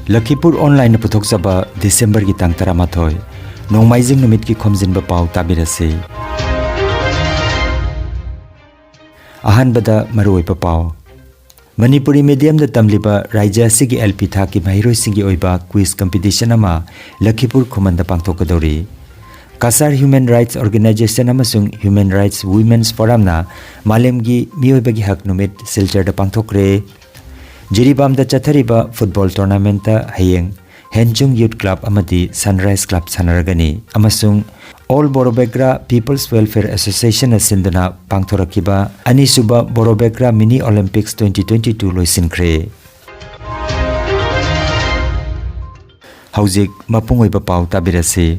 Lakhipur online puthokjaba December gi tang 13 nongmaijing numit ki Khomjinba Pao tabirase. Ahanbada maroi Pao Manipuri medium da tamliba Raija sigi LP tha ki mahiroi singi oiba quiz competition ama Lakhipur khumanda pangthokadori. Kasar Human Rights Organization amasung Human Rights Women's Forum na malemgi miyoibagi hak numit silchar da pangthokre. Jiribam da chathariba football tournament ta hayeng Henjung Youth Club amati Sunrise Club sanaragani amasung All Borobegra People's Welfare Association asindana pangthorakiba anisuba Borobegra Mini Olympics 2022 loisinkre. Haujik mapungoiba pau tabirase.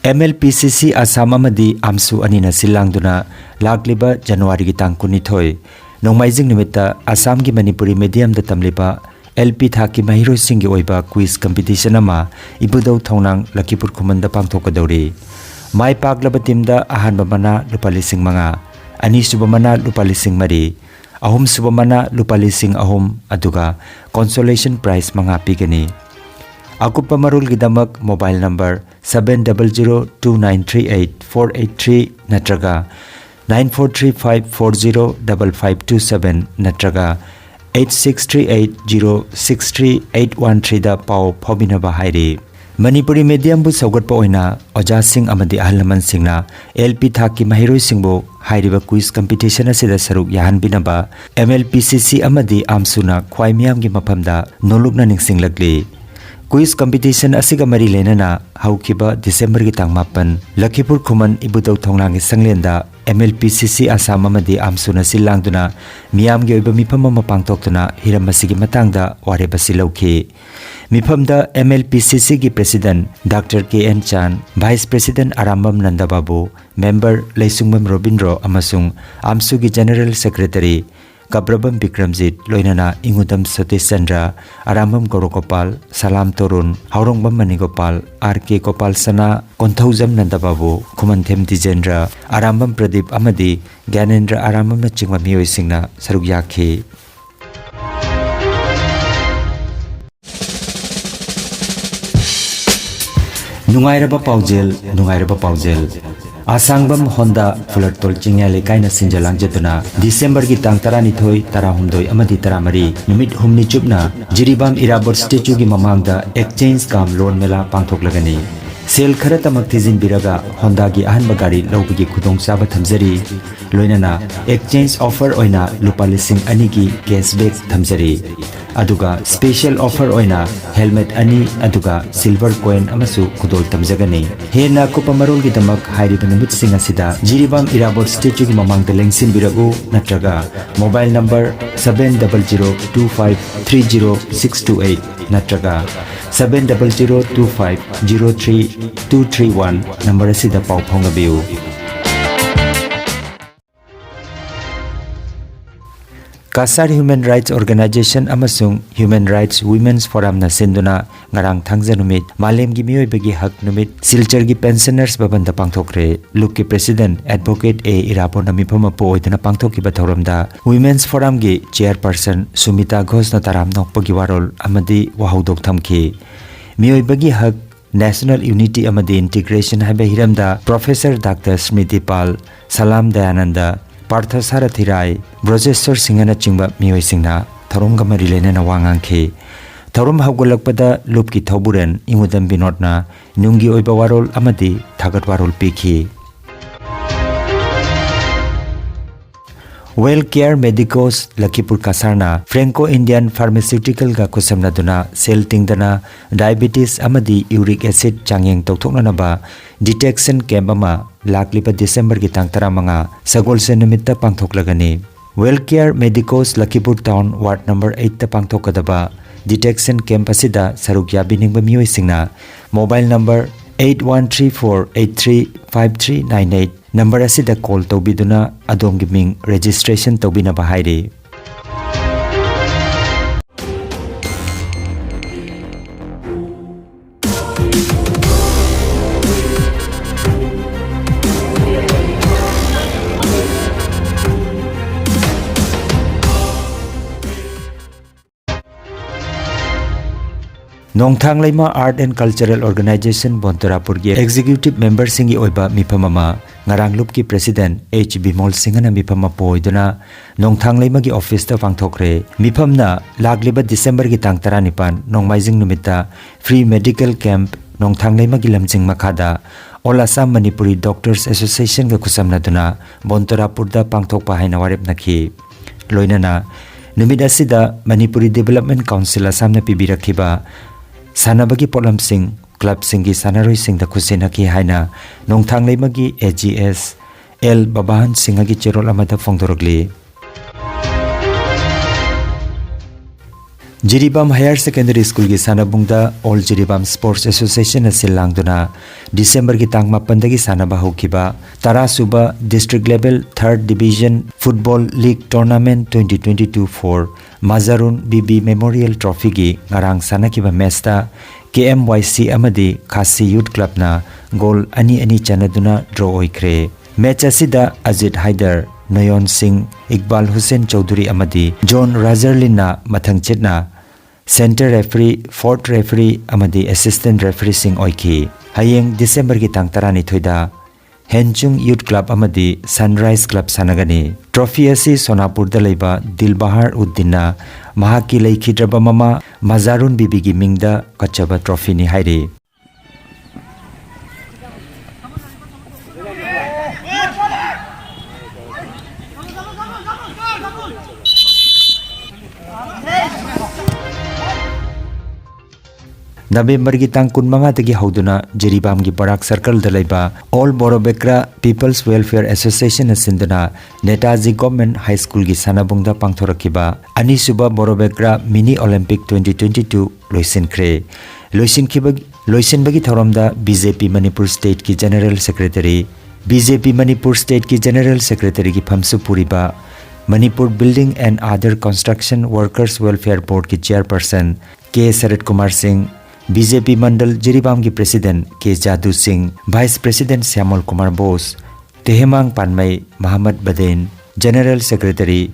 MLPCC Assam amadi Amsu anina silangduna lakliba January gi tang 12 nongmaijing nimita Assam gi Manipuri medium da tamliba LP thaki mahiroi singi oiba quiz competition ama ibudau thongnang Lakhipur khumanda pangthokadori. Mai paklaba timda ahanba mana lupa lising manga, ani suba mana lupa lising mari, ahum suba mana lupa lising ahum aduga consolation prize manga pigani. Aku pamarul gidamak mobile number 700293848 natraga 9435405527 natraga 8638063813 da pau phobinaba hairi. Manipuri medium bu saugat pa oina oja sing amadi ahlaman singna LP thaki mahiroi singbo hairiba quiz competition asida saruk yahan binaba MLPCC amadi amsuna khwai miyam gi maphamda nolukna ningsing lagli. Quiz competition asiga mari lenana haukiba December gi tang 8 Lakhipur khuman ibudau thonglang gi sanglenda MLPCC Assam amadi amsuna silangduna miyam gi oiba mifam ama pangtoktuna hiram asigi matangda ware basilauki. Mifamda MLPCC gi President Dr. KN Chan, Vice President Arambam Nandababu, Member Laisungmam Robindro amasung Amsu gi General Secretary Kabrabam Bikramjit loinana Ingudam Satish Chandra, Arambam Gorokopal, Salam Torun, Haurongbam Manigopal, RK Kopal Sana, Konthaujam Nandababu, Khumanthem Dijendra, Arambam Pradeep amadi Gyanendra Arambam na chingma miyoi singna saruk yakhi. Nungairaba paujel Asangbam Honda Fulartol Chingya Lekaina Sinjalang Jatuna December gi tang 12 13 amadi 13 numit humni chupna Jiribam Irabor statue gi mamangda exchange kam loan mela pangthoklagani. Sel khara tamak thizin biraga Honda gi ahanba gari lobigi khudong chaba thamjari loinana exchange offer oina lupa lising ani gi cashback thamjari. Aduga special offer oina helmet ani aduga silver coin amasu khudol tamjagani. Hena kupamarol gi damak hairiba numit singa sida Jiribam Irabor statue gi mamang lengsin biragu natraga mobile number 7002530628 natraga 7002503231 number asida pau phongabiu. Kasar Human Rights Organization amasung Human Rights Women's Forum na sinduna ngarang thangja numit malem gi miyoi bagi hak numit silchar gi pensioners babanda pangthokre luk ki President Advocate A Irabor nami phama po oidana pangthokki ba thoramda Women's Forum gi chairperson Sumita Ghosh na taram nokpagi warol amadi wahaudok thamki miyoi bagi hak National Unity amadi Integration haiba hiramda Professor Dr. Smriti Pal Salam Dayananda Partha Sarathi Rai, Brojeshwar Singhana chingba miyoi singna tharomga mari lenana wangangkhe. Tharom hawgolakpada lupki thoburen ingudam binodna nungi oiba warol amadi thagat warol pikhi. Well Care Medicos Lakhipur Kasarna Franco Indian Pharmaceutical ga kusamna duna cell tingdana diabetes amadi uric acid changyeng tokthokna ba detection camp ama laklipa December gi tang 15 sagol se nimitta pangthoklagani. Well Care Medicos Lakhipur Town Ward number 8 ta pangthokadaba detection camp asida sarukya biningba miyoi singna mobile number 8134835398 number asida call tobiduna adomgi ming registration tobina bahairi. Nongthang Laima Art and Cultural Organization Bontorapur gi Executive Member singi oiba miphamama Ngaranglup ki President H. Bimol Singhana mifama poiduna Nongthang Laima gi office ta pangthokre mifamna lagliba December gi tang 19 nongmaijing numita free medical camp Nongthang Laima gi lamjing makhada All Assam Manipuri Doctors Association ga khusamna duna Bontorapur da pangthokpa haina warep nakhi loinana numit asida Manipuri Development Council Assam na pibirakhiba Sanabagi Polam Singh Club Singi Sanaroi Singh da Khusina ki haina Nongthang Laimagi AGS L Babahan Singhagi Cherol amada Fongdorogli Jiribam Higher Secondary School gi Sanabungda All Jiribam Sports Association Asilangduna December gi tang 8 dagi sanaba hokiba Tara Suba District Level 3rd Division Football League Tournament 2022 for Mazarun BB Memorial Trophy gi ngarang sanakiba matchta KMYC amadi Khasi Youth Club na goal ani chanaduna draw oikre match asida Ajit Haider Nayon Singh Iqbal Hussain Chaudhary amadi John Razerlin na mathang chetna Center referee, 4th referee amadi assistant referee sing oiki hayeng December gi tang 12 da Henchung Youth Club amadi Sunrise Club sanagani trophy asi Sonapur da leiba Dilbahar Uddinna mahaki leikhidraba mama Mazarun Bibi gi mingda kachaba trophy ni hairi November gi tang 15 tagi hauduna Jiribam gi Barak Circle da leiba All Borobekra People's Welfare Association asinduna Netaji Government High School gi sanabungda pangthorakiba ani suba Borobekra Mini Olympic 2022 loisinkhre loisinbagi thoramda BJP Manipur State ki General Secretary BJP Manipur State ki General Secretary ki phamsu puriba Manipur Building and Other Construction Workers Welfare Board ki Chairperson K. Sarat Kumar Singh BJP Mandal Jiribam ki President K. Jadu Singh, Vice President Syamol Kumar Bose, Tehemang Panmay Muhammad Baden, General Secretary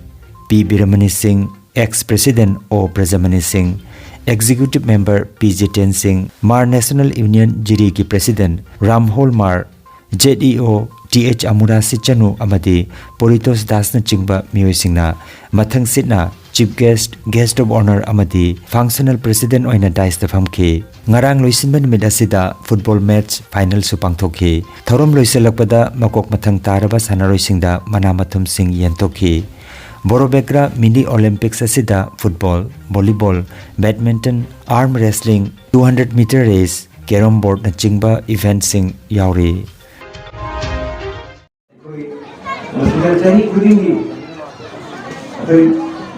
P. Biramani Singh, Ex-President O. Brajamani Singh, Executive Member P. Jiten Singh, Mar National Union Jiri ki President Ramhol Mar, JDO TH Amura Sichanu amadi Poritos Das na chingba miyoy singna mathang sitna Chief Guest of Honor amadi Functional President oina dais da famki ngarang loisinban midasida football match final su pangthokhi thorom loiselakpada makok mathang taraba sanaroi singda manamathum sing yentokhi Borobekra Mini Olympics asida football volleyball badminton arm wrestling 200 meter race carom board na chingba event sing yauri Jadi kuringi, atau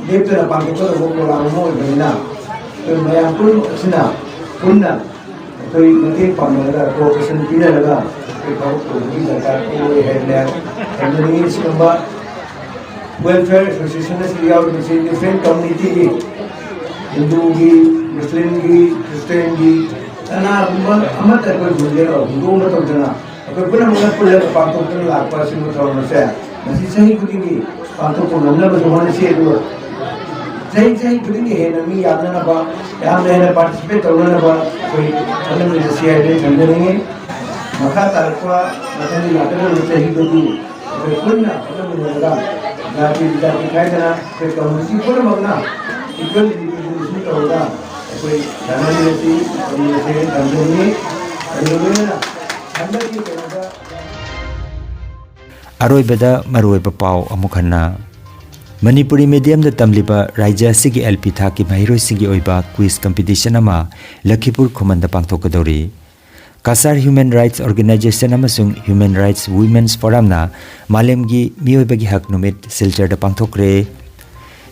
dia tu nak panggil kau tu orang umum ni na, tu mayang pun sena, punna, atau nanti panggil ada profesional pina laga, kau tu kita kau headline ni semua welfare association ni siapa ni different community ni, Hindu ni, Muslim ni, Kristen ni, karena amat terkait dengan Hindu macam mana. Kalau pun orang punya pantu pun lakpa semua orang saya, masih saya kuringi pantu pun mana berdoa nasi itu, saya kuringi henami yang mana apa, yang mana participate orang apa, koi mana nasi ada canda ni, maka tarikwa macam ni lakukan nasi itu tu, koi pun na, mana menjaga, nanti kita kena komunikasi pun mana, ikut di sini orang, koi canda nasi, komunikasi canda ni, ada mana. Aroibada Maroiba Pao Amukhanna Manipuri medium da tamliba Raija Sigi LP Thaki Mahiroi Sigi Oiba quiz competition ama Lakhipur Khomanda pangthokadori Kasar Human Rights Organization amasung Human Rights Women's Forum na malemgi miyoibagi hak numit silchar da pangthokre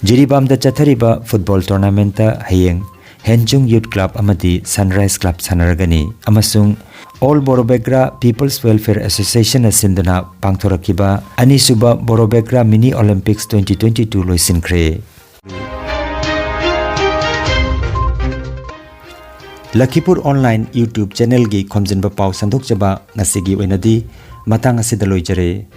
Jiribam da chathariba football tournament ta hayeng Henchung Youth Club amadi Sunrise Club sanaragani amasung All Borobekra People's Welfare Association asindana pangthorakiba ani suba Borobekra Mini Olympics 2022 loisinkre Lakhipuronline YouTube channel gi Khomjinba Pao sandok jaba ngasigi oinadi matang asida loijare